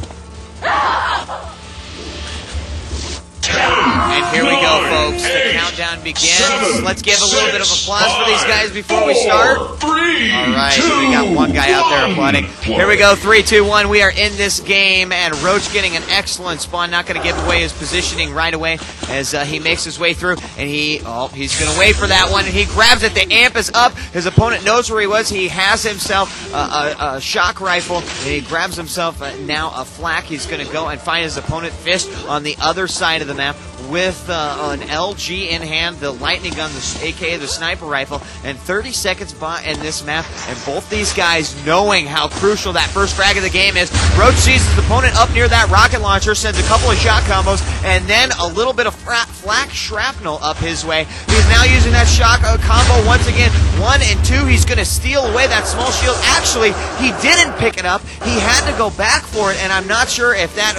And here we go, folks. The countdown begins. Let's give a little bit of applause for these guys before we start. All right, we got one guy out there applauding. Here we go, 3, 2, 1. We are in this game, and Roach getting an excellent spawn. Not going to give away his positioning right away as he makes his way through. And he's going to wait for that one. He grabs it. The amp is up. His opponent knows where he was. He has himself a shock rifle, and he grabs himself now a flak. He's going to go and find his opponent Fist on the other side of the map. with an LG in hand, the lightning gun, aka the sniper rifle, and 30 seconds in this map, and both these guys knowing how crucial that first frag of the game is. Roach sees his opponent up near that rocket launcher, sends a couple of shot combos, and then a little bit of flak shrapnel up his way. He's now using that shot combo once again. 1 and 2, he's going to steal away that small shield. Actually, he didn't pick it up. He had to go back for it, and I'm not sure if that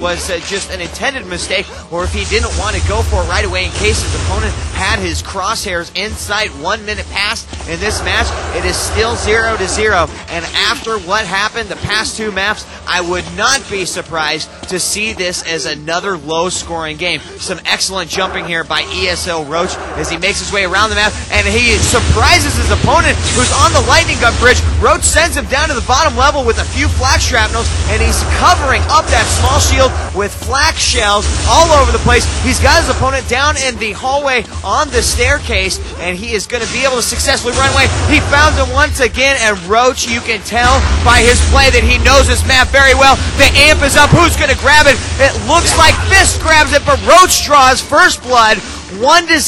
was just an intended mistake or if he didn't want to go for it right away in case his opponent had his crosshairs in sight. 1 minute passed in this match. It is still 0-0, and after what happened the past 2 maps, I would not be surprised to see this as another low-scoring game. Some excellent jumping here by ESL Roach as he makes his way around the map, and he surprises his opponent who's on the lightning gun bridge. Roach sends him down to the bottom level with a few flak shrapnels, and he's covering up that small shield with flak shells all over the place. He's got his opponent down in the hallway on the staircase, and he is going to be able to successfully run away. He found him once again, and Roach, you can tell by his play that he knows this map very well. The amp is up. Who's going to grab it? It looks like Fist grabs it, but Roach draws first blood. 1-0.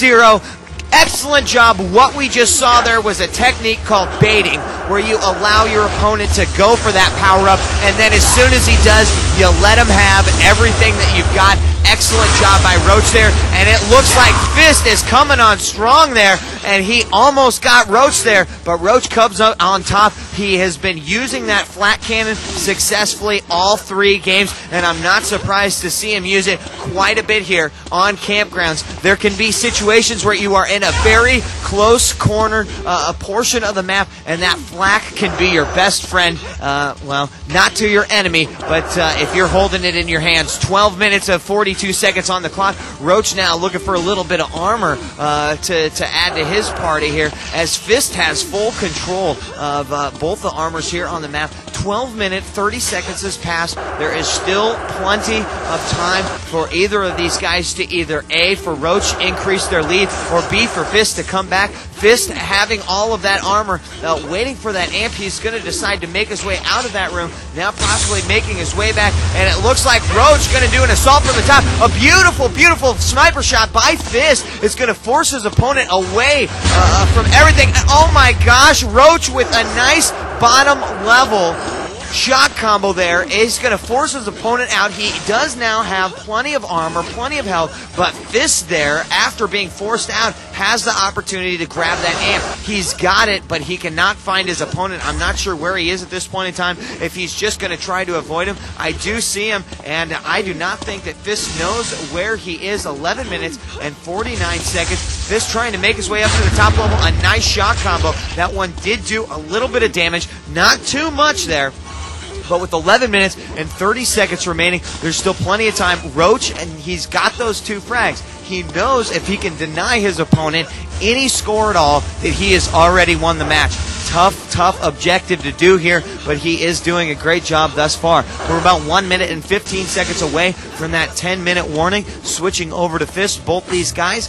Excellent job. What we just saw there was a technique called baiting, where you allow your opponent to go for that power-up, and then as soon as he does, you let him have everything that you've got. Excellent job by Roach there, and it looks like Fist is coming on strong there, and he almost got Roach there, but Roach comes up on top. He has been using that flat cannon successfully all 3 games, and I'm not surprised to see him use it quite a bit here on Campgrounds. There can be situations where you are in a very close corner, a portion of the map, and that flak can be your best friend. Well, not to your enemy, but if you're holding it in your hands. 12 minutes of 42 seconds on the clock. Roach now looking for a little bit of armor to add to his party here, as Fist has full control of both the armors here on the map. 12 minutes, 30 seconds has passed. There is still plenty of time for either of these guys to either A, for Roach, increase their lead, or B, for Fist to come back. Fist having all of that armor, waiting for that amp. He's going to decide to make his way out of that room, now possibly making his way back, and it looks like Roach going to do an assault from the top. A beautiful, beautiful sniper shot by Fist is going to force his opponent away from everything. Oh my gosh, Roach with a nice bottom level shot combo there is going to force his opponent out. He does now have plenty of armor, plenty of health, but Fist there, after being forced out, has the opportunity to grab that amp. He's got it, but he cannot find his opponent. I'm not sure where he is at this point in time, if he's just going to try to avoid him. I do see him, and I do not think that Fist knows where he is. 11 minutes and 49 seconds. Fist trying to make his way up to the top level. A nice shot combo. That one did do a little bit of damage, not too much there. But with 11 minutes and 30 seconds remaining, there's still plenty of time. Roach, and he's got those 2 frags. He knows if he can deny his opponent any score at all, that he has already won the match. Tough objective to do here, but he is doing a great job thus far. We're about 1 minute and 15 seconds away from that 10-minute warning. Switching over to Fist, both these guys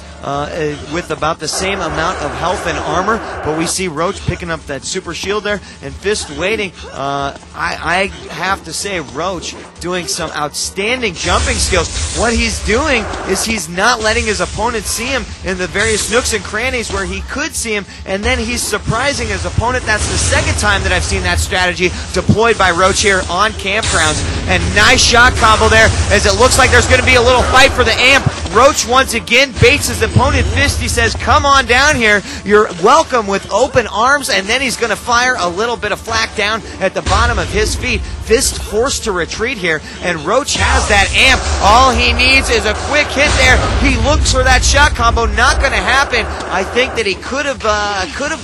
with about the same amount of health and armor, but we see Roach picking up that super shield there, and Fist waiting. I have to say, Roach doing some outstanding jumping skills. What he's doing is he's not letting his opponent see him in the various nooks and crannies where he could see him, and then he's surprising his opponent. That's the second time that I've seen that strategy deployed by Roach here on Campgrounds. And nice shot combo there, as it looks like there's going to be a little fight for the amp. Roach once again baits his opponent. Fist, he says, come on down here. You're welcome with open arms, and then he's going to fire a little bit of flak down at the bottom of his feet. Fist forced to retreat here, and Roach has that amp. All he needs is a quick hit there. He looks for that shot combo. Not going to happen. I think that he could have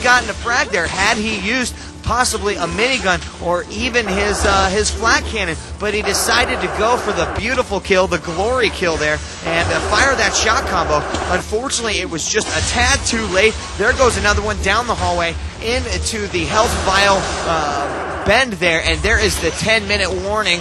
gotten a frag there had he used possibly a minigun or even his flat cannon, but he decided to go for the beautiful kill, the glory kill there, and fire that shot combo. Unfortunately, it was just a tad too late. There goes another one down the hallway into the health vial bend there, and there is the 10-minute warning.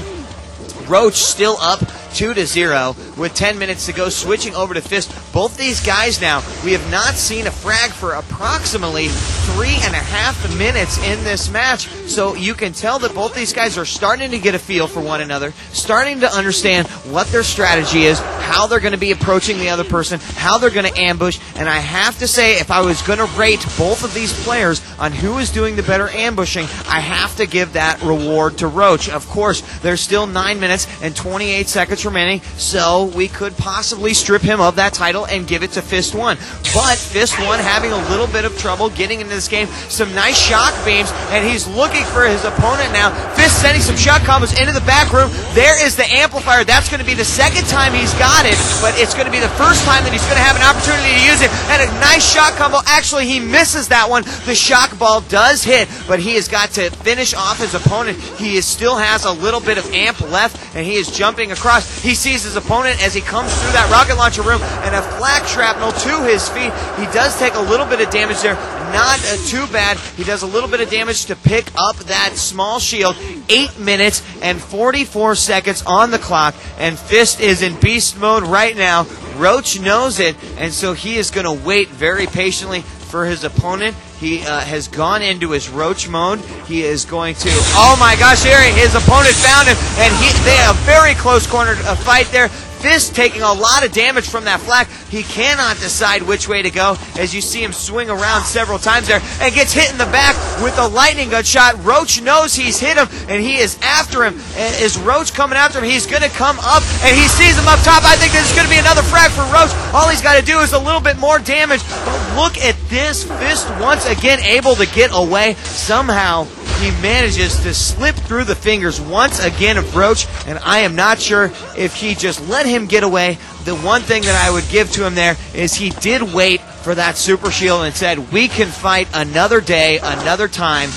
Roach still up 2-0 with 10 minutes to go, switching over to Fist. Both these guys now, we have not seen a frag for approximately 3.5 minutes in this match, so you can tell that both these guys are starting to get a feel for one another, starting to understand what their strategy is, how they're going to be approaching the other person, how they're going to ambush, and I have to say, if I was going to rate both of these players on who is doing the better ambushing, I have to give that reward to Roach. Of course, there's still 9 minutes and 28 seconds remaining, so we could possibly strip him of that title and give it to Fist 1. But Fist 1 having a little bit of trouble getting into this game. Some nice shock beams, and he's looking for his opponent now. Fist sending some shock combos into the back room. There is the amplifier. That's going to be the second time he's got it, but it's going to be the first time that he's going to have an opportunity to use it. And a nice shock combo. Actually, he misses that one. The shock ball does hit, but he has got to finish off his opponent. He still has a little bit of amp left, and he is jumping across. He sees his opponent as he comes through that rocket launcher room, and a flak shrapnel to his feet. He does take a little bit of damage there. Not too bad. He does a little bit of damage to pick up that small shield. 8 minutes and 44 seconds on the clock, and Fist is in beast mode right now. Roach knows it, and so he is going to wait very patiently for his opponent. He has gone into his Roach mode. He is going to, oh my gosh, here his opponent found him, and they have a very close corner fight there. Fist taking a lot of damage from that flak. He cannot decide which way to go as you see him swing around several times there and gets hit in the back with a lightning gun shot. Roach knows he's hit him, and he is after him. And is Roach coming after him? He's going to come up, and he sees him up top. I think this is going to be another frag for Roach. All he's got to do is a little bit more damage. But look at this. Fist once again able to get away. Somehow he manages to slip through the fingers once again of Roach, and I am not sure if he just let him get away. The one thing that I would give to him there is he did wait for that super shield and said, we can fight another day, another time,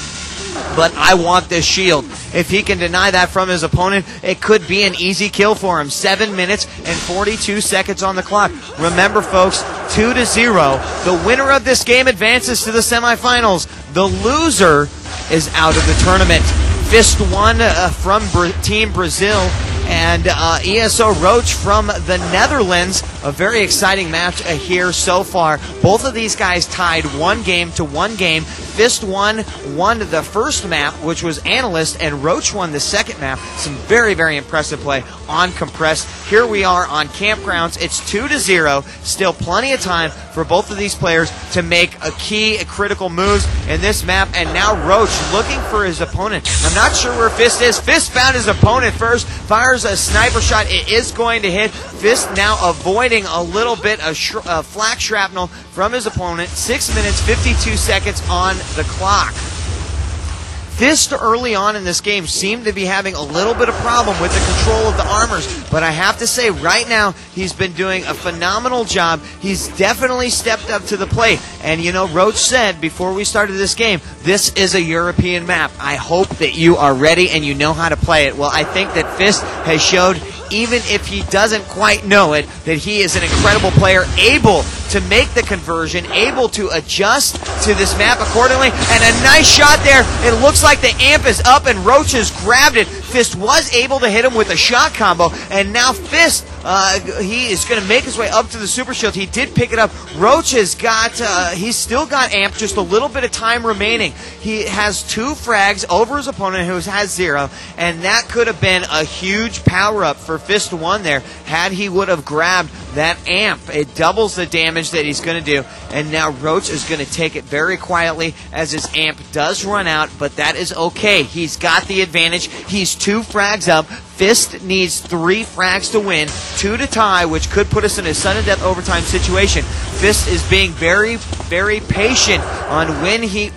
but I want this shield. If he can deny that from his opponent, it could be an easy kill for him. 7 minutes and 42 seconds on the clock. Remember, folks, 2-0. The winner of this game advances to the semifinals. The loser is out of the tournament. Fist 1 from Team Brazil, and ESO Roach from the Netherlands. A very exciting match here so far. Both of these guys tied 1 game to 1 game. Fist 1 won the first map, which was Analyst, and Roach won the second map. Some very, very impressive play on Compressed. Here we are on Campgrounds. It's 2-0. Still plenty of time for both of these players to make critical moves in this map. And now Roach looking for his opponent. I'm not sure where Fist is. Fist found his opponent first, fires a sniper shot. It is going to hit. Fist now avoiding a little bit of flak shrapnel from his opponent. 6 minutes, 52 seconds on the clock. Fist early on in this game seemed to be having a little bit of problem with the control of the armors, but I have to say right now he's been doing a phenomenal job. He's definitely stepped up to the plate, and you know, Roach said before we started this game, this is a European map. I hope that you are ready and you know how to play it. Well, I think that Fist has showed, even if he doesn't quite know it, that he is an incredible player, able to make the conversion, able to adjust to this map accordingly, and a nice shot there. It looks like the amp is up and Roach has grabbed it. Fist was able to hit him with a shot combo, and now Fist, he is going to make his way up to the super shield. He did pick it up. Roach has got, he's still got amp, just a little bit of time remaining. He has 2 frags over his opponent who has 0, and that could have been a huge power-up for Fist 1 there had he would have grabbed that amp. It doubles the damage that he's going to do, and now Roach is going to take it very quietly as his amp does run out, but that is okay. He's got the advantage. He's 2 frags up. Fist needs 3 frags to win, 2 to tie, which could put us in a sudden death overtime situation. Fist is being very, very patient on when he's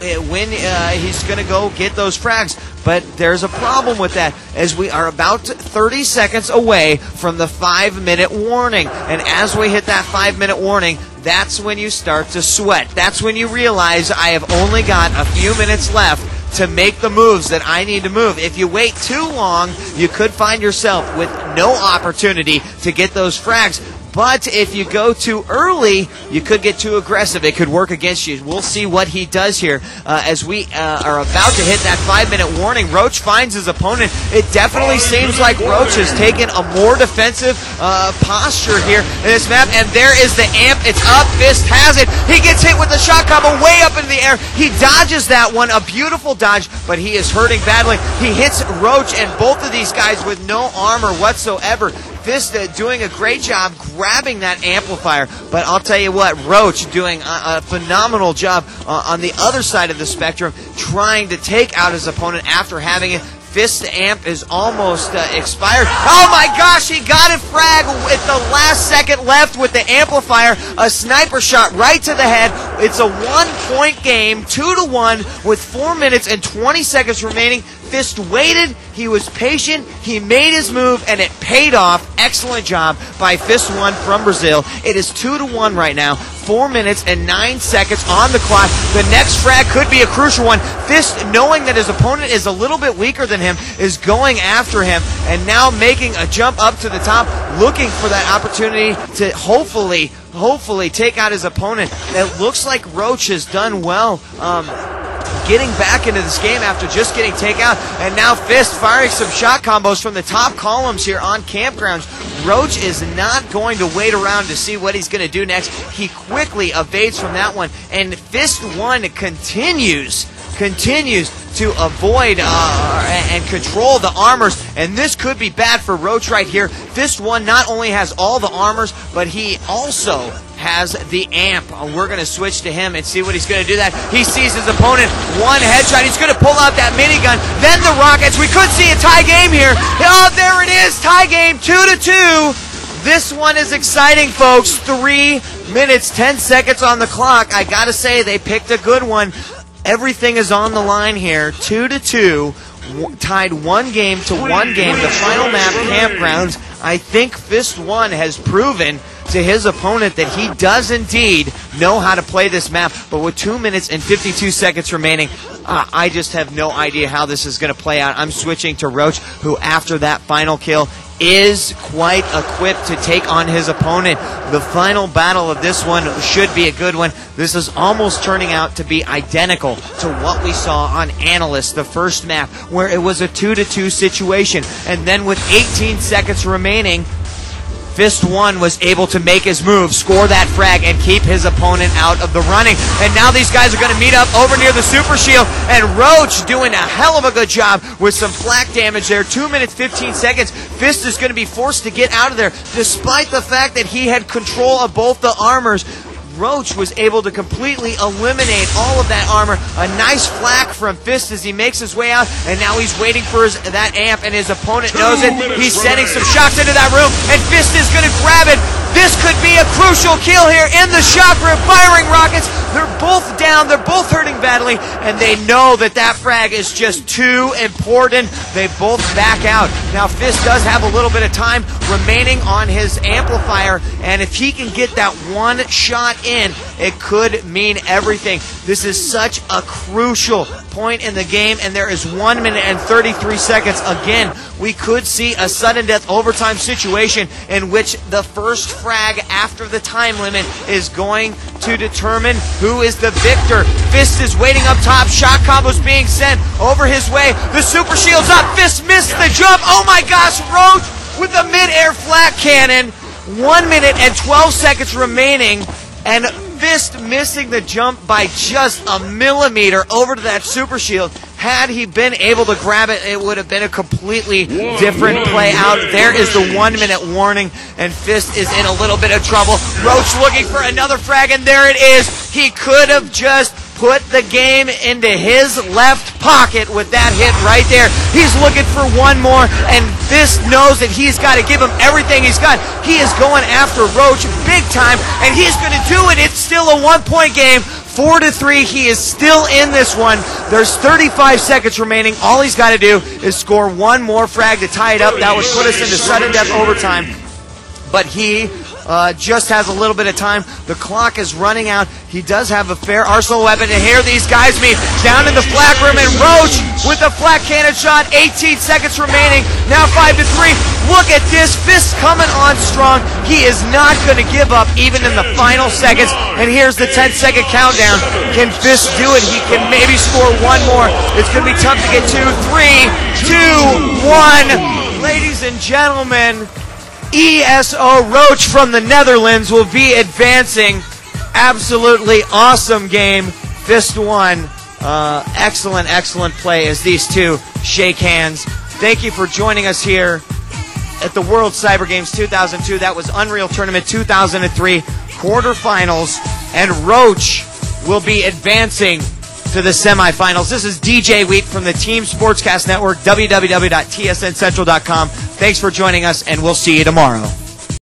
going to go get those frags. But there's a problem with that, as we are about 30 seconds away from the 5-minute warning. And as we hit that 5-minute warning, that's when you start to sweat. That's when you realize I have only got a few minutes left to make the moves that I need to move. If you wait too long, you could find yourself with no opportunity to get those frags. But if you go too early, you could get too aggressive. It could work against you. We'll see what he does here as we are about to hit that 5-minute warning. Roach finds his opponent. It definitely seems like Roach has taken a more defensive posture here in this map. And there is the amp. It's up. Fist has it. He gets hit with the shot combo way up in the air. He dodges that one. A beautiful dodge, but he is hurting badly. He hits Roach and both of these guys with no armor whatsoever. Fist doing a great job grabbing that amplifier, but I'll tell you what, Roach doing a phenomenal job on the other side of the spectrum, trying to take out his opponent after having it. Fist amp is almost expired. Oh my gosh, he got it frag with the last second left with the amplifier. A sniper shot right to the head. It's a 1-point game, 2-1 with 4 minutes and 20 seconds remaining. Fist waited, he was patient, he made his move, and it paid off. Excellent job by Fist 1 from Brazil. It is 2-1 right now. 4 minutes and 9 seconds on the clock. The next frag could be a crucial one. Fist, knowing that his opponent is a little bit weaker than him, is going after him and now making a jump up to the top, looking for that opportunity to hopefully take out his opponent. It looks like Roach has done well getting back into this game after just getting takeout, and now Fist firing some shot combos from the top columns here on Campgrounds. Roach is not going to wait around to see what he's going to do next. He quickly evades from that one, and Fist 1 continues to avoid and control the armors, and this could be bad for Roach right here. Fist 1 not only has all the armors, but he also has the amp. We're going to switch to him and see what he's going to do. That he sees his opponent, one headshot, he's going to pull out that minigun, then the rockets. We could see a tie game here. Oh, there it is, tie game, 2-2. This one is exciting, folks. 3 minutes, 10 seconds on the clock. I got to say, they picked a good one. Everything is on the line here. 2-2, tied 1 game to 1 game. The final map, Campgrounds. I think Fist 1 has proven to his opponent that he does indeed know how to play this map. But with 2 minutes and 52 seconds remaining, I just have no idea how this is going to play out. I'm switching to Roach, who after that final kill is quite equipped to take on his opponent. The final battle of this one should be a good one. This is almost turning out to be identical to what we saw on Analyst, the first map, where it was a 2-2 situation. And then with 18 seconds remaining, Fist 1 was able to make his move, score that frag, and keep his opponent out of the running. And now these guys are going to meet up over near the Super Shield, and Roach doing a hell of a good job with some flak damage there. 2 minutes, 15 seconds. Fist is going to be forced to get out of there, despite the fact that he had control of both the armors. Roach was able to completely eliminate all of that armor. A nice flak from Fist as he makes his way out, and now he's waiting for that amp, and his opponent knows it. He's sending some shots into that room, and Fist is going to grab it. This could be a crucial kill here in the shock room. Firing rockets. They're both down. They're both hurting badly, and they know that that frag is just too important. They both back out. Now, Fist does have a little bit of time remaining on his amplifier, and if he can get that one shot in, it could mean everything. This is such a crucial point in the game, and there is 1 minute and 33 seconds. Again, we could see a sudden death overtime situation in which the first frag after the time limit is going to determine who is the victor. Fist is waiting up top. Shot combos being sent over his way. The Super Shield's up. Fist missed the jump. Oh my gosh, Roach with the mid-air flat cannon. 1 minute and 12 seconds remaining, and Fist missing the jump by just a millimeter over to that Super Shield. Had he been able to grab it, it would have been a completely different play out. There is the 1 minute warning, and Fist is in a little bit of trouble. Roach looking for another frag, and there it is. He could have just put the game into his left pocket with that hit right there. He's looking for one more, and Fist knows that he's got to give him everything he's got. He is going after Roach big time, and he's going to do it. It's still a 1-point game. 4-3. He is still in this one. There's 35 seconds remaining. All he's got to do is score one more frag to tie it up. That would put us into sudden death overtime. But he just has a little bit of time. The clock is running out. He does have a fair arsenal weapon, and here these guys meet down in the flak room, and Roach with a flak cannon shot. 18 seconds remaining. Now 5-3. Look at this. Fist coming on strong. He is not going to give up even in the final seconds. And here's the 10-second countdown. Can Fist do it? He can maybe score one more. It's going to be tough to get 2, 3, 2, 1. Ladies and gentlemen, ESO Roach from the Netherlands will be advancing. Absolutely awesome game. Fist 1. Excellent play as these two shake hands. Thank you for joining us here at the World Cyber Games 2002. That was Unreal Tournament 2003 quarterfinals, and Roach will be advancing to the semifinals. This is DJ Wheat from the Team Sportscast Network, www.tsncentral.com. Thanks for joining us, and we'll see you tomorrow.